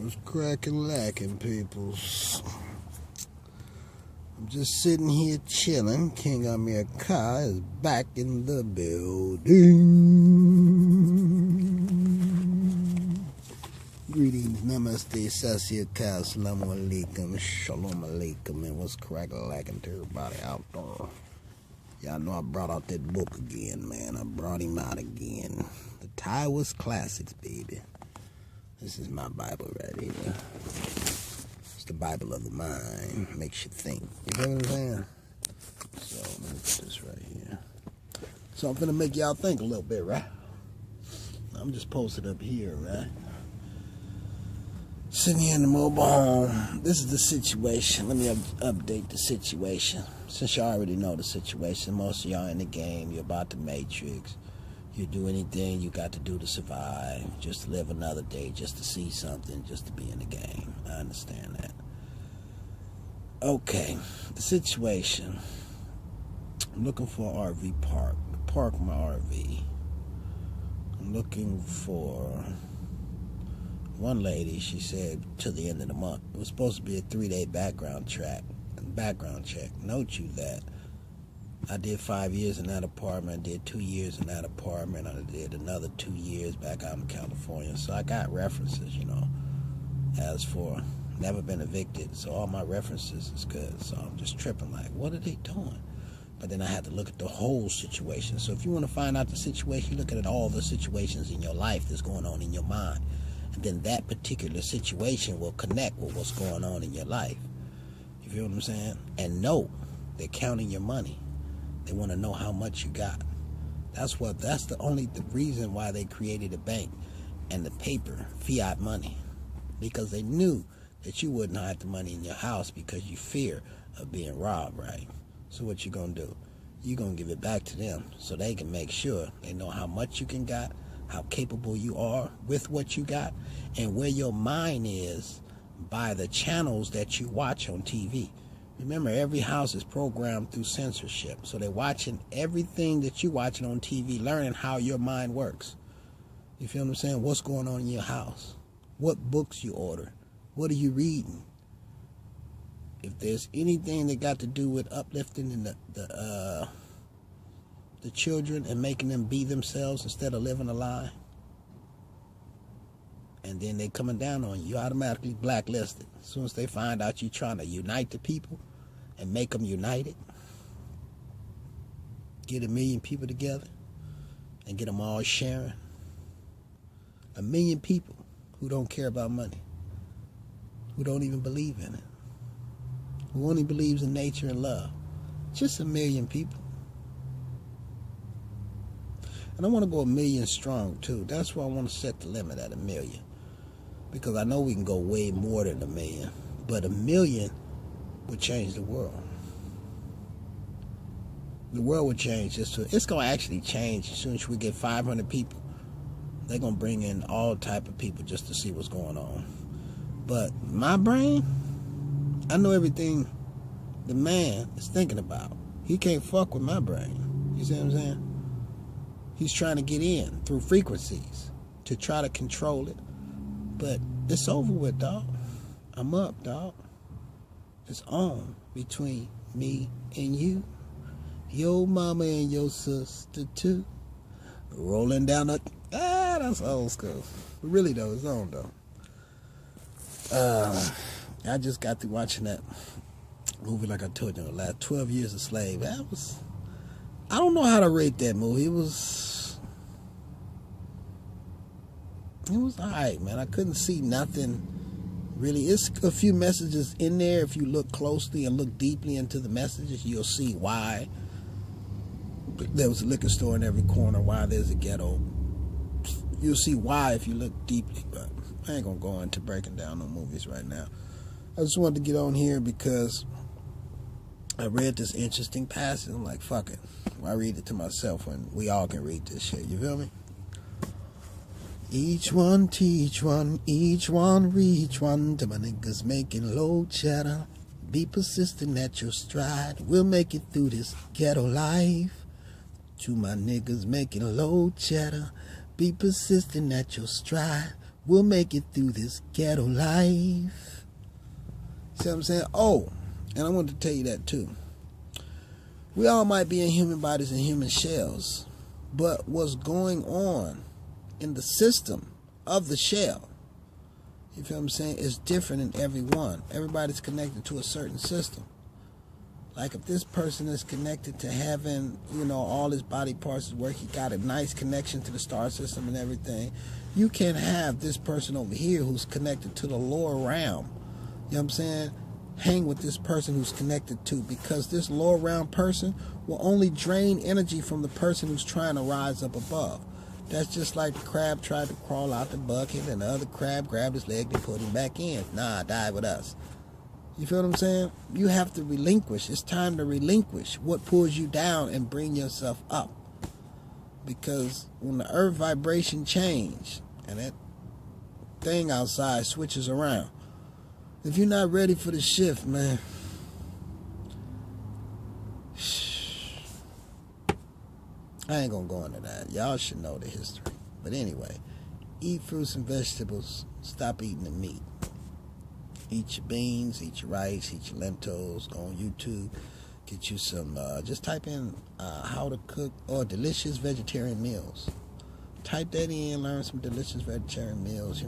What's cracking, lacking, peoples? I'm just sitting here chilling. King Amir is back in the building. Greetings, namaste, sasyakal, assalamu alaikum, shalom alaikum, and what's cracking, lacking to everybody out there? Y'all know I brought out that book again, man. I brought him out again. The Taiwanese Classics, baby. This is my Bible right here. It's the Bible of the mind. Makes you think. You know what I'm saying? So, let me put this right here. So, I'm finna make y'all think a little bit, right? I'm just posted up here, right? Sitting here in the mobile home. This is the situation. Let me update the situation. Since y'all already know the situation, most of y'all in the game, you're about the Matrix. You do anything you got to do to survive, just to live another day, just to see something, just to be in the game. I understand that. Okay, the situation. I'm looking for an RV park. Park my RV. I'm looking for one lady. She said to the end of the month. It was supposed to be a 3-day background check. Note you that I did 5 years in that apartment. I did 2 years in that apartment. I did another 2 years back out in California. So I got references, you know. As for never been evicted, so all my references is good. So I'm just tripping like, what are they doing? But then I had to look at the whole situation. So if you want to find out the situation, look at all the situations in your life that's going on in your mind. And then that particular situation will connect with what's going on in your life. You feel what I'm saying? And no, they're counting your money. They want to know how much you got. That's the reason why they created a bank and the paper, fiat money. Because they knew that you wouldn't hide the money in your house because you fear of being robbed, right? So what you gonna do? You gonna give it back to them so they can make sure they know how much you can got, how capable you are with what you got, and where your mind is by the channels that you watch on TV. Remember, every house is programmed through censorship. So they're watching everything that you're watching on TV, learning how your mind works. You feel what I'm saying? What's going on in your house? What books you order? What are you reading? If there's anything that got to do with uplifting the children and making them be themselves instead of living a lie, and then they coming down on you, you automatically blacklisted. As soon as they find out you trying to unite the people and make them united, get 1 million people together and get them all sharing. 1 million people who don't care about money, who don't even believe in it, who only believes in nature and love. Just 1 million people. And I want to go 1 million strong too. That's why I want to set the limit at 1 million. Because I know we can go way more than 1 million. But 1 million would change the world. The world would change. It's going to actually change as soon as we get 500 people. They're going to bring in all type of people just to see what's going on. But my brain, I know everything the man is thinking about. He can't fuck with my brain. You see what I'm saying? He's trying to get in through frequencies to try to control it. But it's over with, dog. I'm up, dog. It's on between me and you. Your mama and your sister, too. Rolling down the... that's old school. But really, though, it's on, though. I just got through watching that movie, like I told you, the last 12 Years a Slave. I don't know how to rate that movie. It was alright, man. I couldn't see nothing really. It's a few messages in there. If you look closely and look deeply into the messages, you'll see why there was a liquor store in every corner, why there's a ghetto. You'll see why if you look deeply, but I ain't gonna go into breaking down no movies right now. I just wanted to get on here because I read this interesting passage. I'm like, fuck it. Why read it to myself when we all can read this shit? You feel me? Each one teach one, each one reach one. To my niggas making low cheddar. Be persistent at your stride. We'll make it through this ghetto life. To my niggas making low cheddar. Be persistent at your stride. We'll make it through this ghetto life. See what I'm saying? Oh, and I wanted to tell you that too. We all might be in human bodies and human shells, but what's going on in the system of the shell, you feel what I'm saying, is different in every one. Everybody's connected to a certain system. Like if this person is connected to having, all his body parts work, he got a nice connection to the star system and everything, you can have this person over here who's connected to the lower realm, you know what I'm saying, hang with this person who's connected to, because this lower realm person will only drain energy from the person who's trying to rise up above. That's just like the crab tried to crawl out the bucket and the other crab grabbed his leg and put him back in. Nah, die with us. You feel what I'm saying? You have to relinquish. It's time to relinquish what pulls you down and bring yourself up. Because when the earth vibration change and that thing outside switches around, if you're not ready for the shift, man, I ain't gonna go into that. Y'all should know the history. But anyway, eat fruits and vegetables. Stop eating the meat. Eat your beans, eat your rice, eat your lentils. Go on YouTube, get you some, just type in how to cook or delicious vegetarian meals. Type that in, learn some delicious vegetarian meals,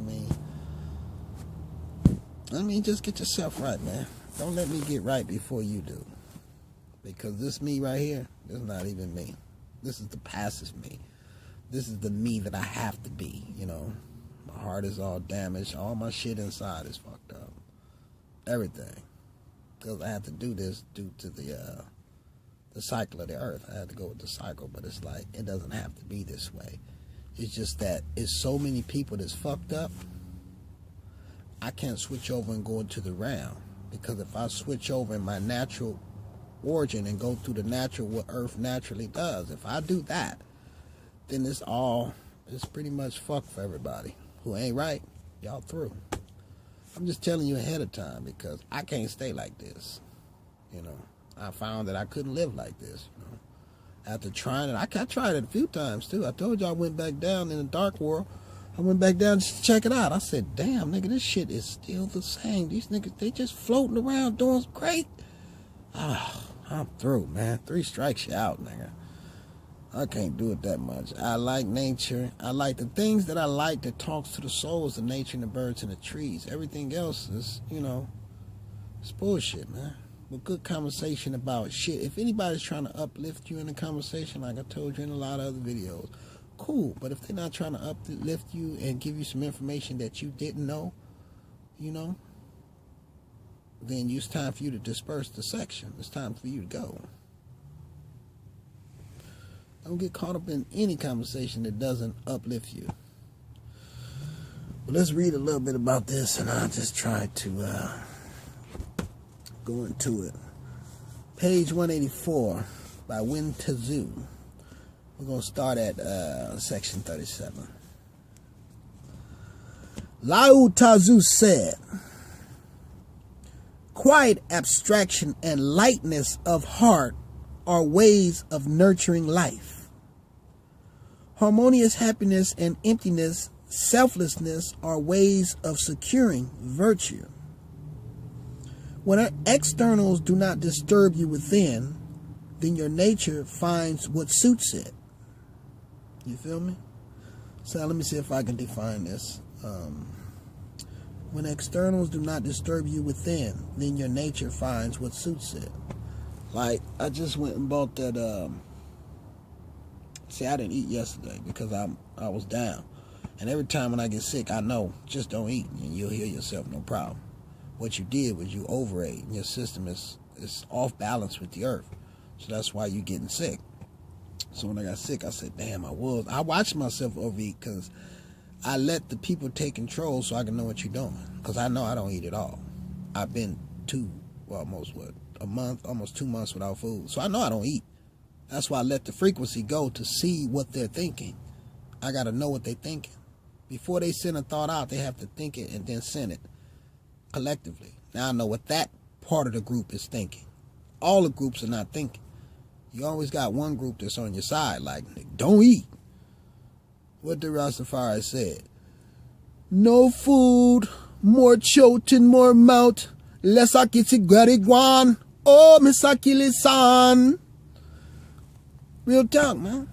just get yourself right, man. Don't let me get right before you do. Because this me right here is not even me. This is the passive me. This is the me that I have to be, My heart is all damaged. All my shit inside is fucked up. Everything. Because I have to do this due to the cycle of the earth. I have to go with the cycle, but it's like, it doesn't have to be this way. It's just that it's so many people that's fucked up, I can't switch over and go into the realm. Because if I switch over in my natural origin and go through the natural, what earth naturally does, if I do that, then it's pretty much fucked for everybody. Who ain't right, y'all through. I'm just telling you ahead of time because I can't stay like this. I found that I couldn't live like this. After trying it, I tried it a few times too. I told you I went back down in the dark world. I went back down just to check it out. I said, damn, nigga, this shit is still the same. These niggas, they just floating around doing great. I'm through, man. 3 strikes you out, nigga. I can't do it that much. I like nature. I like the things that I like that talks to the soul is the nature and the birds and the trees. Everything else is, it's bullshit, man. But good conversation about shit. If anybody's trying to uplift you in a conversation, like I told you in a lot of other videos, cool. But if they're not trying to uplift you and give you some information that you didn't know, then it's time for you to disperse the section. It's time for you to go. Don't get caught up in any conversation that doesn't uplift you. But let's read a little bit about this, and I'll just try to go into it. Page 184 by Win Tzu. We're going to start at section 37. Lao Tzu said, quiet abstraction and lightness of heart are ways of nurturing life. Harmonious happiness and emptiness, selflessness are ways of securing virtue. When externals do not disturb you within, then your nature finds what suits it. You feel me? So let me see if I can define this. When externals do not disturb you within, then your nature finds what suits it. Like, I just went and bought that, see, I didn't eat yesterday because I was down. And every time when I get sick, I know, just don't eat and you'll heal yourself, no problem. What you did was you overate and your system is off balance with the earth. So that's why you're getting sick. So when I got sick, I said, damn, I watched myself overeat because I let the people take control so I can know what you're doing. Because I know I don't eat at all. I've been almost 2 months without food. So I know I don't eat. That's why I let the frequency go to see what they're thinking. I got to know what they're thinking. Before they send a thought out, they have to think it and then send it collectively. Now I know what that part of the group is thinking. All the groups are not thinking. You always got one group that's on your side, like, don't eat. What the Rastafari said. No food, more chotin, more mouth. Less akiti guan. Oh, misakili-san. Real talk, man.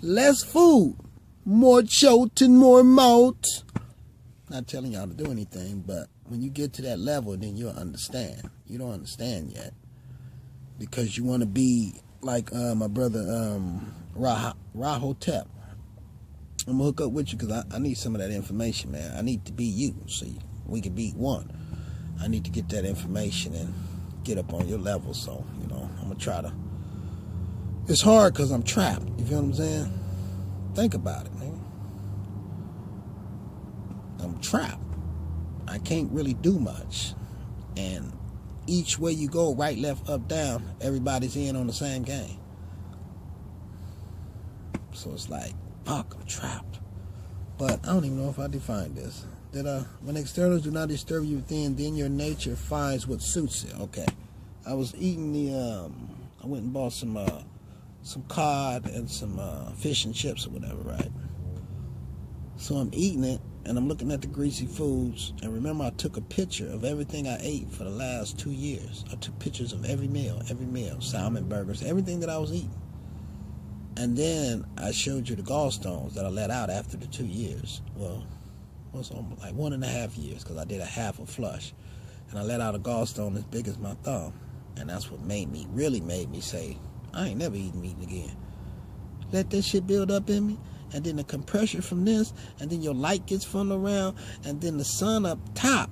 Less food, more chotin, more mouth. Not telling y'all to do anything, but when you get to that level, then you'll understand. You don't understand yet. Because you want to be like my brother Rahotep. I'm going to hook up with you because I need some of that information, man. I need to be you so we can be one. I need to get that information and get up on your level. So, you know, I'm going to try to. It's hard because I'm trapped. You feel what I'm saying? Think about it, man. I'm trapped. I can't really do much. And each way you go, right, left, up, down, everybody's in on the same game. So it's like, fuck, I'm trapped. But I don't even know if I defined this. When externals do not disturb you within, then your nature finds what suits it. Okay. I was eating I went and bought some cod and some fish and chips or whatever, right? So I'm eating it, and I'm looking at the greasy foods, and remember I took a picture of everything I ate for the last 2 years. I took pictures of every meal, salmon, burgers, everything that I was eating. And then I showed you the gallstones that I let out after the 2 years. Well, it was almost like 1.5 years because I did a half a flush. And I let out a gallstone as big as my thumb. And that's what really made me say, I ain't never eating meat again. Let that shit build up in me. And then the compression from this. And then your light gets funneled around. And then the sun up top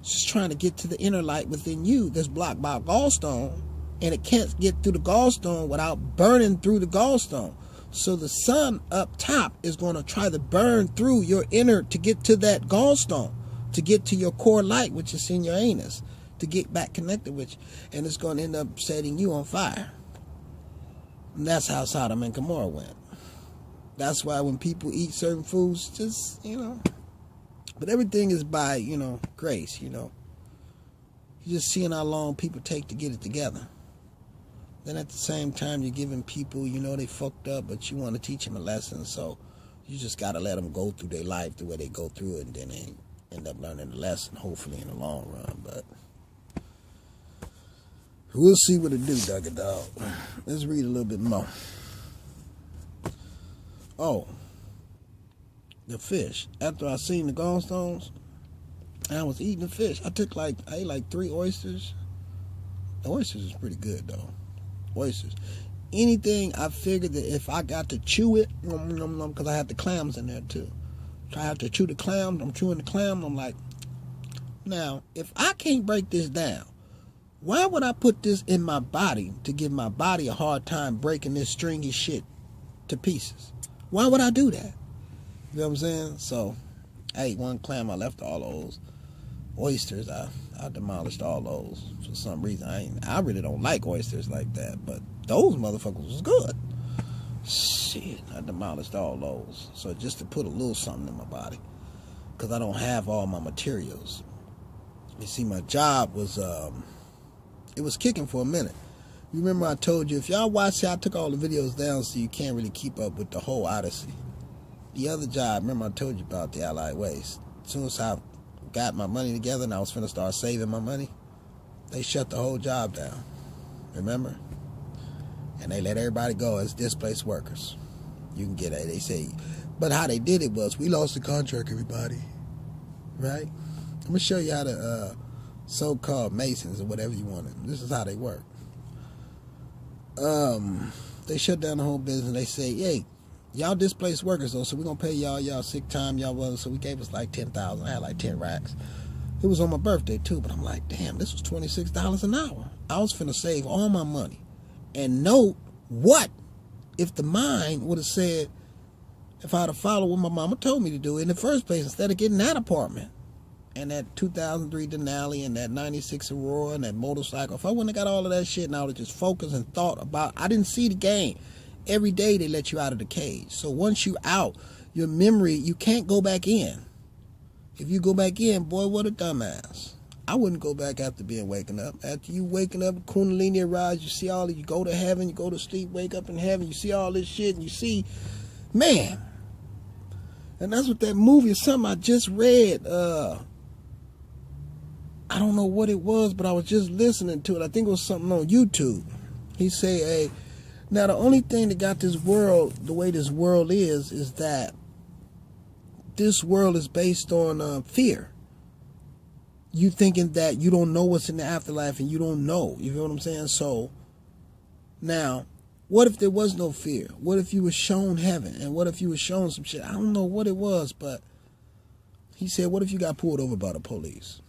is trying to get to the inner light within you that's blocked by a gallstone. And it can't get through the gallstone without burning through the gallstone. So the sun up top is going to try to burn through your inner to get to that gallstone, to get to your core light, which is in your anus, to get back connected with you. And it's going to end up setting you on fire. And that's how Sodom and Gomorrah went. That's why when people eat certain foods, just, you know, but everything is by, you know, grace, you know. You're just seeing how long people take to get it together. Then at the same time, you're giving people, you know, they fucked up, but you want to teach them a lesson. So you just got to let them go through their life the way they go through it, and then they end up learning the lesson, hopefully in the long run. But we'll see what it do, Duggar Dog. Let's read a little bit more. Oh, the fish. After I seen the gallstones, and I was eating the fish. I ate like 3 oysters. The oysters is pretty good, though. Oysters. Anything, I figured that if I got to chew it, because I had the clams in there too. So I have to chew the clams. I'm chewing the clam. I'm like, now, if I can't break this down, why would I put this in my body to give my body a hard time breaking this stringy shit to pieces? Why would I do that? You know what I'm saying? So I ate 1 clam. I left all those oysters. I demolished all those for some reason. I really don't like oysters like that, but those motherfuckers was good. Shit, I demolished all those. So just to put a little something in my body, because I don't have all my materials. You see, my job was it was kicking for a minute. You remember I told you, if y'all watch, I took all the videos down so you can't really keep up with the whole odyssey. The other job, remember I told you about the Allied Waste. As soon as I got my money together and I was finna start saving my money, they shut the whole job down. Remember? And they let everybody go as displaced workers. You can get it. They say, but how they did it was, we lost the contract, everybody. Right? I'm gonna show you how the so-called Masons or whatever you want. This is how they work. They shut down the whole business. They say, hey, y'all displaced workers though, so we're gonna pay y'all sick time, so we gave us like 10,000. I had like 10 racks. It was on my birthday too, but I'm like, damn, this was $26 an hour. I was finna save all my money. And note what if the mind would have said, if I'd have followed what my mama told me to do in the first place, instead of getting that apartment and that 2003 Denali and that 96 Aurora and that motorcycle, if I wouldn't have got all of that shit and I would have just focused and thought about, I didn't see the game. Every day they let you out of the cage. So once you out, your memory, you can't go back in. If you go back in, boy, what a dumbass. I wouldn't go back after being waking up. After you waking up, Kundalini rise, you see all of, you go to heaven, you go to sleep, wake up in heaven, you see all this shit, and you see, man. And that's what that movie is something I just read. I don't know what it was, but I was just listening to it. I think it was something on YouTube. He say, hey, now the only thing that got this world the way this world is that this world is based on fear. You thinking that you don't know what's in the afterlife and you don't know. You feel what I'm saying? So now, what if there was no fear? What if you were shown heaven? And what if you were shown some shit? I don't know what it was, but he said, what if you got pulled over by the police?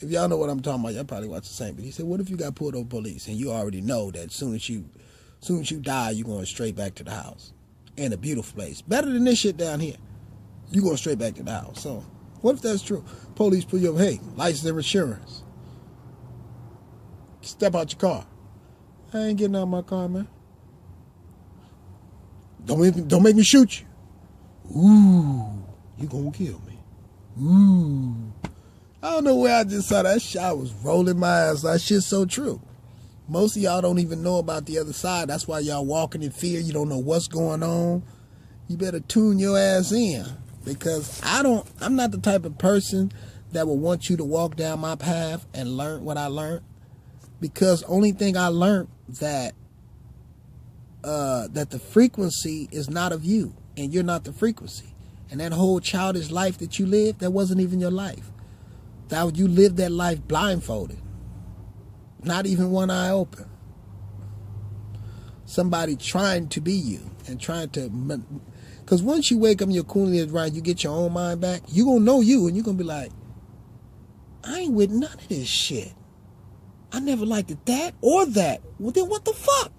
If y'all know what I'm talking about, y'all probably watch the same. But he said, what if you got pulled over by police and you already know that as soon as you die, you're going straight back to the house. In a beautiful place. Better than this shit down here. You're going straight back to the house. So, what if that's true? Police pull you over, hey, license and insurance. Step out your car. I ain't getting out of my car, man. Don't make me shoot you. Ooh, you gonna kill me. Ooh. I don't know where I just saw that shit. I was rolling my ass. That shit's so true. Most of y'all don't even know about the other side. That's why y'all walking in fear. You don't know what's going on. You better tune your ass in. Because I'm not the type of person that will want you to walk down my path and learn what I learned. Because only thing I learned that the frequency is not of you. And you're not the frequency. And that whole childish life that you lived, that wasn't even your life. You lived that life blindfolded. Not even one eye open. Somebody trying to be you and trying to... Because once you wake up and your kundalini is right, you get your own mind back, you're going to know you and you're going to be like, I ain't with none of this shit. I never liked it that or that. Well, then what the fuck?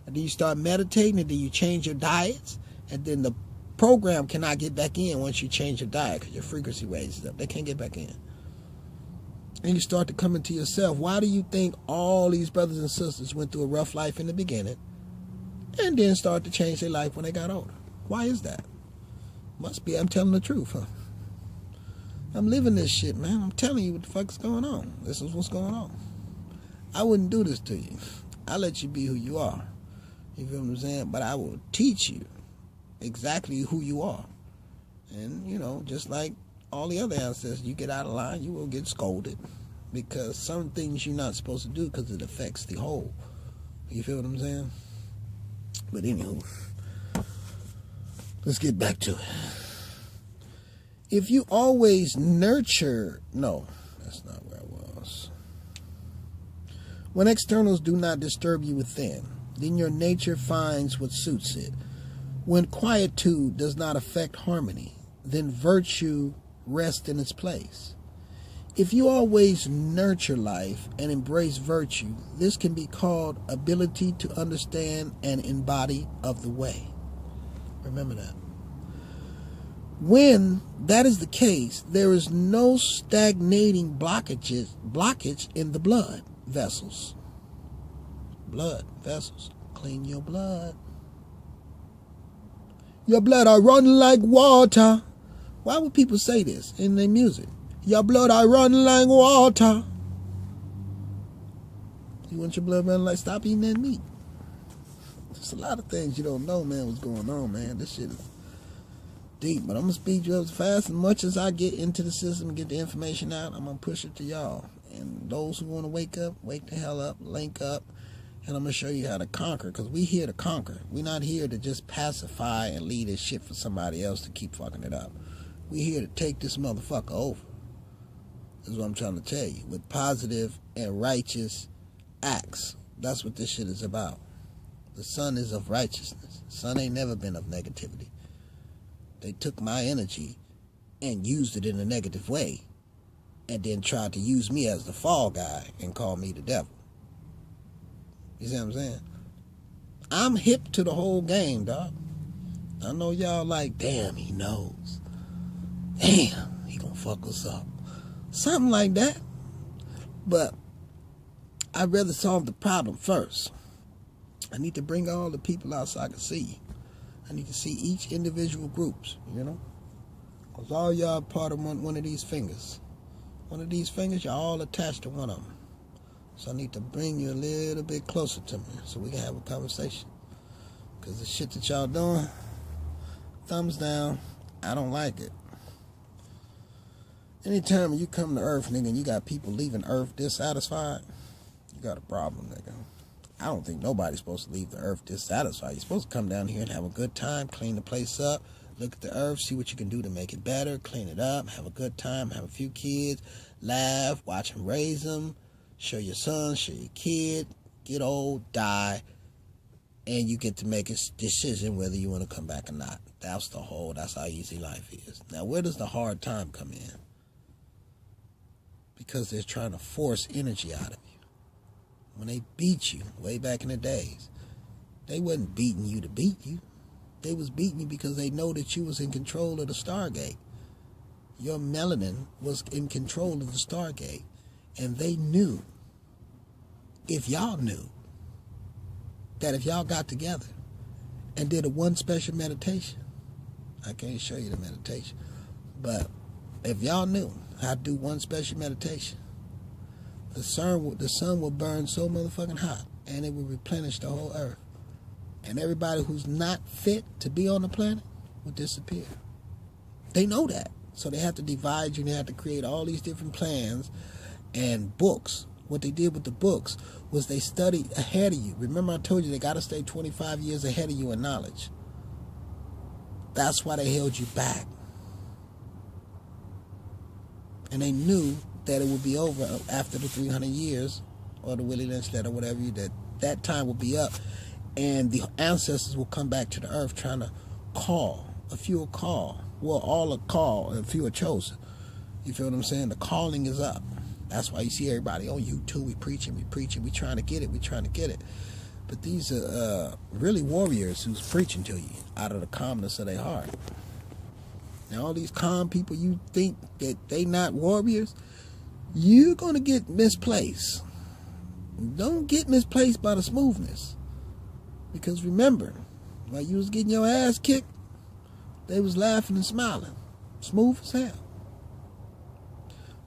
And then you start meditating and then you change your diets and then the program cannot get back in once you change your diet because your frequency raises up. They can't get back in. And you start to come into yourself. Why do you think all these brothers and sisters went through a rough life in the beginning and then start to change their life when they got older? Why is that? Must be I'm telling the truth, huh? I'm living this shit, man. I'm telling you what the fuck is going on. This is what's going on. I wouldn't do this to you. I let you be who you are. You feel what I'm saying? But I will teach you exactly who you are. And, you know, just like all the other ancestors, you get out of line, you will get scolded. Because some things you're not supposed to do because it affects the whole. You feel what I'm saying? But anywho, let's get back to it. If you always nurture... No, that's not where I was. When externals do not disturb you within, then your nature finds what suits it. When quietude does not affect harmony, then virtue rests in its place. If you always nurture life and embrace virtue, this can be called ability to understand and embody of the way. Remember that. When that is the case, there is no stagnating blockage in the blood vessels. Blood vessels. Clean your blood. Your blood I run like water. Why would people say this in their music? Your blood I run like water. You want your blood running like, stop eating that meat. There's a lot of things you don't know, man, what's going on, man. This shit is deep. But I'm going to speed you up as fast as much as I get into the system and get the information out. I'm going to push it to y'all. And those who want to wake up, wake the hell up, link up. And I'm going to show you how to conquer, because we here to conquer. We're not here to just pacify and leave this shit for somebody else to keep fucking it up. We're here to take this motherfucker over. That's what I'm trying to tell you. With positive and righteous acts. That's what this shit is about. The sun is of righteousness. The sun ain't never been of negativity. They took my energy and used it in a negative way. And then tried to use me as the fall guy and call me the devil. You see what I'm saying? I'm hip to the whole game, dog. I know y'all like, damn, he knows. Damn, he gonna fuck us up. Something like that. But I'd rather solve the problem first. I need to bring all the people out so I can see you. I need to see each individual groups, you know? Because all y'all part of one of these fingers. One of these fingers, y'all all attached to one of them. So I need to bring you a little bit closer to me so we can have a conversation. Because the shit that y'all doing, thumbs down, I don't like it. Anytime you come to Earth, nigga, and you got people leaving Earth dissatisfied, you got a problem, nigga. I don't think nobody's supposed to leave the Earth dissatisfied. You're supposed to come down here and have a good time, clean the place up, look at the Earth, see what you can do to make it better, clean it up, have a good time, have a few kids, laugh, watch them raise them, show your son, show your kid, get old, die, and you get to make a decision whether you want to come back or not. That's how easy life is. Now, where does the hard time come in? Because they're trying to force energy out of you. When they beat you, way back in the days, they wasn't beating you to beat you. They was beating you because they know that you was in control of the Stargate. Your melanin was in control of the Stargate. And they knew, if y'all knew, that if y'all got together and did a one special meditation, I can't show you the meditation, but if y'all knew how to do one special meditation, the sun will burn so motherfucking hot, and it will replenish the whole earth. And everybody who's not fit to be on the planet will disappear. They know that. So they have to divide you, and they have to create all these different plans and books. What they did with the books was they studied ahead of you. Remember I told you they got to stay 25 years ahead of you in knowledge. That's why they held you back. And they knew that it would be over after the 300 years, or the Willie Lynch letter, whatever that time will be up, and the ancestors will come back to the earth trying to call. A few will call. Well, all are called, and a few are chosen. You feel what I'm saying? The calling is up. That's why you see everybody on YouTube. We preaching, we trying to get it. But these are really warriors who's preaching to you out of the calmness of their heart. Now, all these calm people, you think that they not warriors, you're going to get misplaced. Don't get misplaced by the smoothness. Because remember, while you was getting your ass kicked, they was laughing and smiling. Smooth as hell.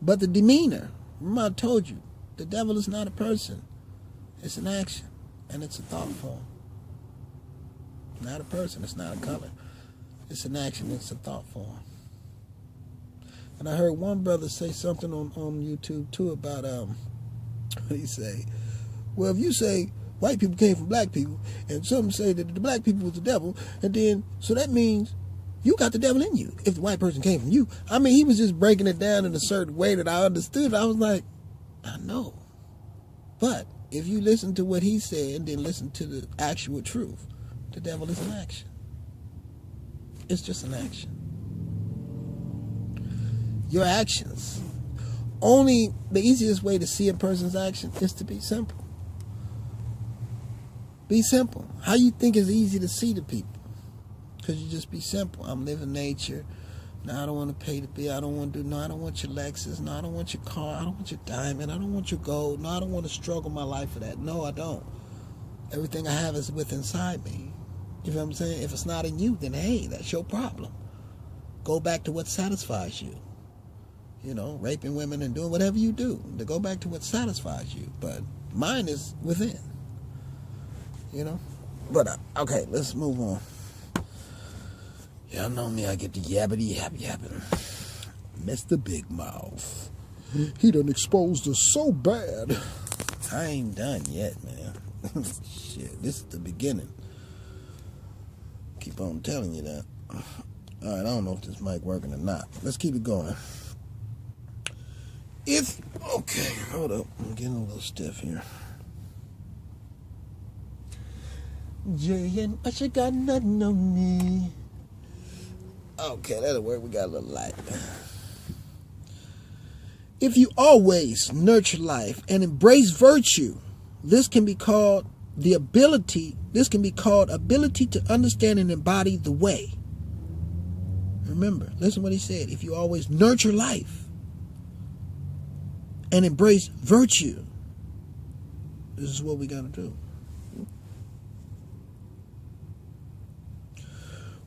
But the demeanor, remember I told you, the devil is not a person. It's an action. And it's a thought form. Not a person, it's not a color. It's an action, it's a thought form. And I heard one brother say something on YouTube too about, what did he say? Well, if you say white people came from black people, and some say that the black people was the devil, and then, so that means you got the devil in you, if the white person came from you. I mean, he was just breaking it down in a certain way that I understood. I was like, I know. But if you listen to what he said and then listen to the actual truth, the devil is an action. It's just an action. Your actions. Only the easiest way to see a person's action is to be simple. Be simple. How you think is easy to see to people? Because you just be simple. I'm living nature. No, I don't want to pay the bill. I don't want to do, no, I don't want your Lexus. No, I don't want your car. I don't want your diamond. I don't want your gold. No, I don't want to struggle my life for that. No, I don't. Everything I have is within inside me. You know what I'm saying? If it's not in you, then hey, that's your problem. Go back to what satisfies you. You know, raping women and doing whatever you do. To go back to what satisfies you. But mine is within. You know? But, okay, let's move on. Y'all know me, I get the yabbity yapping. Mr. Big Mouth. He done exposed us so bad. I ain't done yet, man. Shit, this is the beginning. Keep on telling you that. Alright, I don't know if this mic working or not. Let's keep it going. Okay, hold up. I'm getting a little stiff here. Jay and Usher got nothing on me. Okay, that'll work. We got a little light. If you always nurture life and embrace virtue, this can be called ability to understand and embody the way. Remember, listen what he said. If you always nurture life and embrace virtue, this is what we got to do.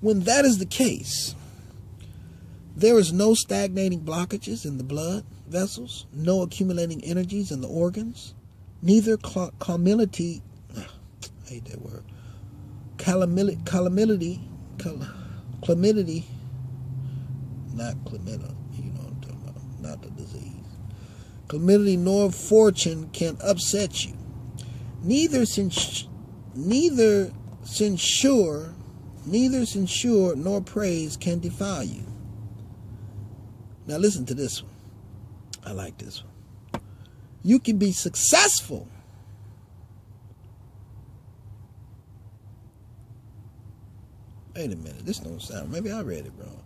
When that is the case, there is no stagnating blockages in the blood vessels, no accumulating energies in the organs, neither calamity, I hate that word, calamity, not chlamydia, you know what I'm talking about, not the disease. Calamity nor fortune can upset you. Neither censure nor praise can defile you. Now listen to this one. I like this one. You can be successful. Wait a minute, this don't sound, maybe I read it wrong.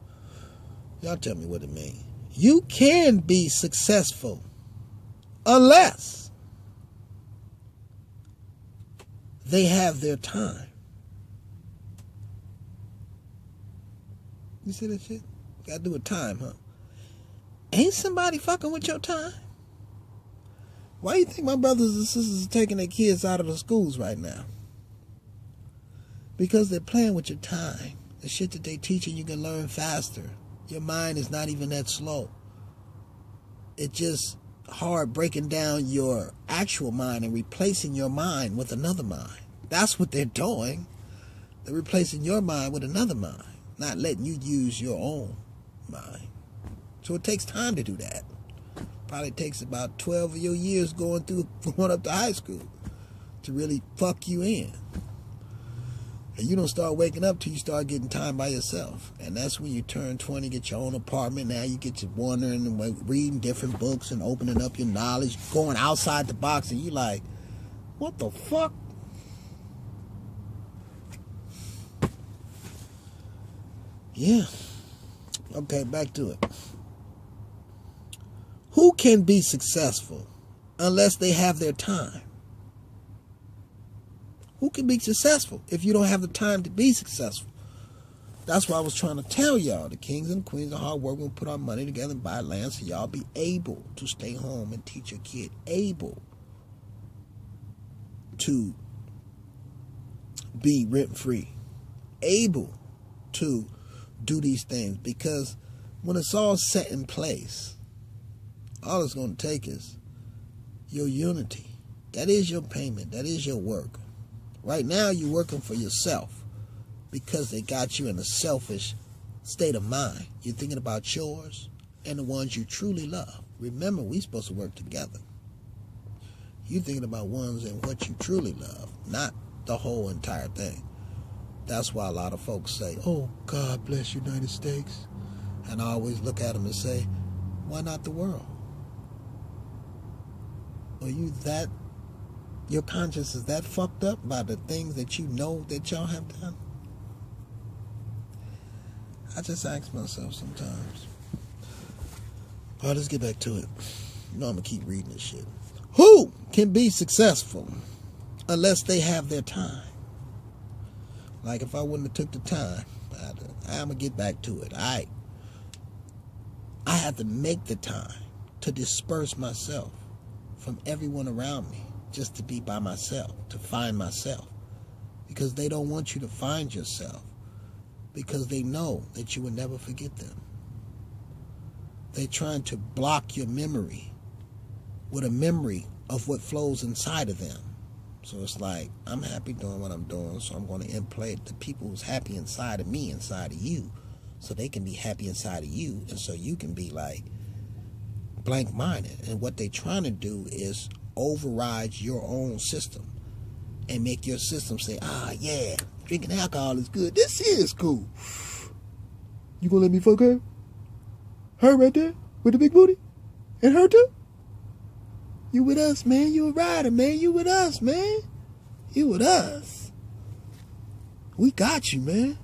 Y'all tell me what it means. You can be successful unless they have their time. You see that shit? Got to do with time, huh? Ain't somebody fucking with your time? Why do you think my brothers and sisters are taking their kids out of the schools right now? Because they're playing with your time. The shit that they teaching you can learn faster. Your mind is not even that slow. It's just hard breaking down your actual mind and replacing your mind with another mind. That's what they're doing. They're replacing your mind with another mind, not letting you use your own mind. So it takes time to do that. Probably takes about 12 of your years going up to high school to really fuck you in. And you don't start waking up till you start getting time by yourself. And that's when you turn 20, get your own apartment. Now you get to wondering and reading different books and opening up your knowledge, going outside the box, and you like, what the fuck? Yeah. Okay, back to it. Who can be successful unless they have their time? Who can be successful if you don't have the time to be successful? That's why I was trying to tell y'all, the kings and queens of hard work will put our money together and buy land so y'all be able to stay home and teach your kid, able to be rent-free, able to do these things. Because when it's all set in place, all it's going to take is your unity. That is your payment. That is your work. Right now, you're working for yourself because they got you in a selfish state of mind. You're thinking about yours and the ones you truly love. Remember, we're supposed to work together. You're thinking about ones and what you truly love, not the whole entire thing. That's why a lot of folks say, oh, God bless United States. And I always look at them and say, why not the world? Are you that, your conscience is that fucked up by the things that you know that y'all have done? I just ask myself sometimes. All right, let's get back to it. You know I'm going to keep reading this shit. Who can be successful unless they have their time? Like if I wouldn't have took the time, I'm going to get back to it. I have to make the time to disperse myself from everyone around me just to be by myself, to find myself. Because they don't want you to find yourself. Because they know that you will never forget them. They're trying to block your memory with a memory of what flows inside of them. So it's like, I'm happy doing what I'm doing, so I'm going to implant the people who's happy inside of me, inside of you, so they can be happy inside of you, and so you can be like blank-minded. And what they're trying to do is override your own system and make your system say, yeah, drinking alcohol is good. This is cool. You gonna let me fuck her? Her right there with the big booty? And her too? You with us, man. You a rider, man. You with us, man. You with us. We got you, man.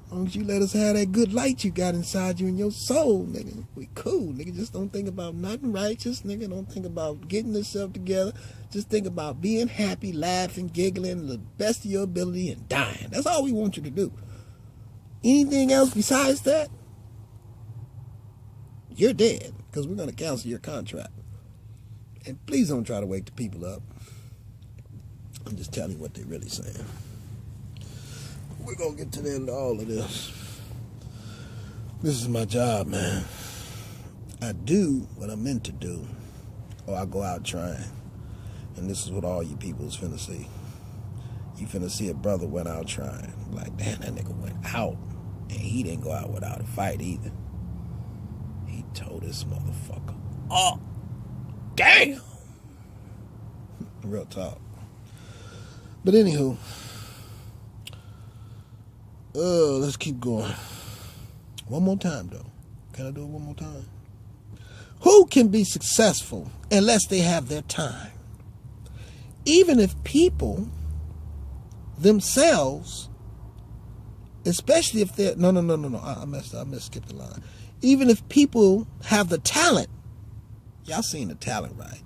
As long as you let us have that good light you got inside you in your soul, nigga. We cool, nigga. Just don't think about nothing righteous, nigga. Don't think about getting yourself together. Just think about being happy, laughing, giggling, the best of your ability, and dying. That's all we want you to do. Anything else besides that, you're dead, because we're going to cancel your contract. And please don't try to wake the people up. I'm just telling you what they're really saying. We're going to get to the end of all of this. This is my job, man. I do what I'm meant to do, or I go out trying. And this is what all you people is finna see. You finna see a brother went out trying. Like, damn, that nigga went out. And he didn't go out without a fight either. He told this motherfucker. Oh, damn. Real talk. But anywho, let's keep going. One more time, though. Can I do it one more time? Who can be successful unless they have their time? Even if people themselves, especially if they're... No. I messed up. I skipped the line. Even if people have the talent. Y'all seen the talent, right?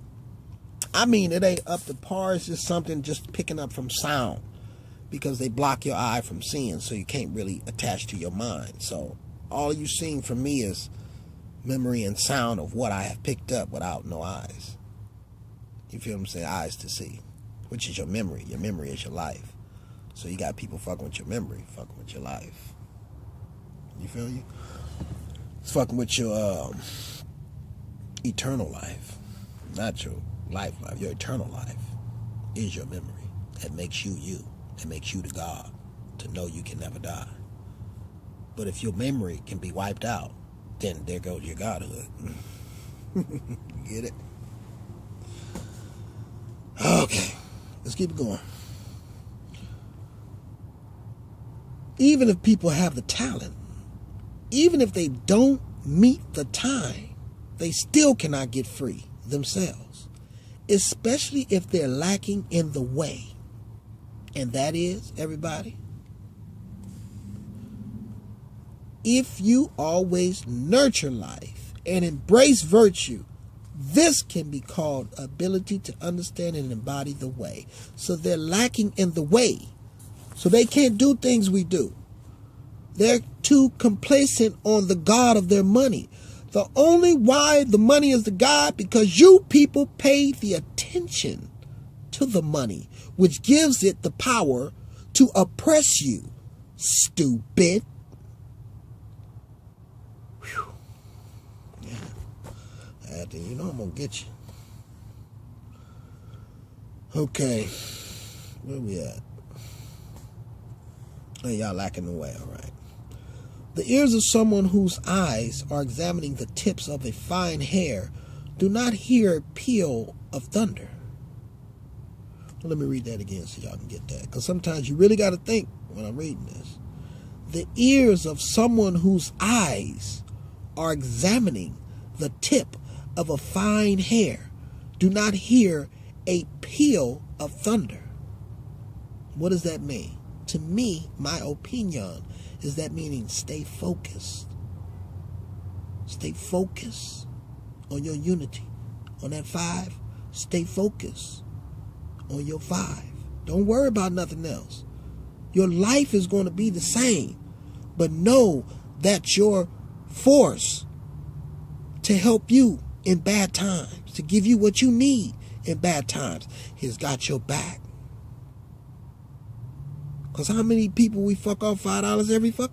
I mean, it ain't up to par. It's just something just picking up from sound. Because they block your eye from seeing, so you can't really attach to your mind. So all you seeing from me is memory and sound of what I have picked up without no eyes. You feel what I'm saying? Eyes to see, which is your memory. Your memory is your life. So you got people fucking with your memory, fucking with your life. You feel you? It's fucking with your eternal life. Not your life. Your eternal life is your memory. That makes you you. That makes you the God. To know you can never die. But if your memory can be wiped out, then there goes your godhood. Get it? Okay. Let's keep it going. Even if people have the talent, even if they don't meet the time, they still cannot get free themselves. Especially if they're lacking in the way. And that is, everybody, if you always nurture life and embrace virtue, this can be called ability to understand and embody the way. So they're lacking in the way. So they can't do things we do. They're too complacent on the God of their money. The only why the money is the God, because you people pay the attention to the money, which gives it the power to oppress you. Stupid. Whew. Yeah. You know I'm gonna get you. Okay. Where we at? Oh, y'all lacking the way, all right. The ears of someone whose eyes are examining the tips of a fine hair do not hear a peal of thunder. Well, let me read that again so y'all can get that. Because sometimes you really got to think when I'm reading this. The ears of someone whose eyes are examining the tip of a fine hair do not hear a peal of thunder. What does that mean? To me, my opinion is that meaning stay focused. Stay focused on your unity. On that 5, stay focused on your 5. Don't worry about nothing else. Your life is going to be the same. But know that your force to help you in bad times, to give you what you need in bad times, has got your back. Because how many people we fuck off $5 every fucking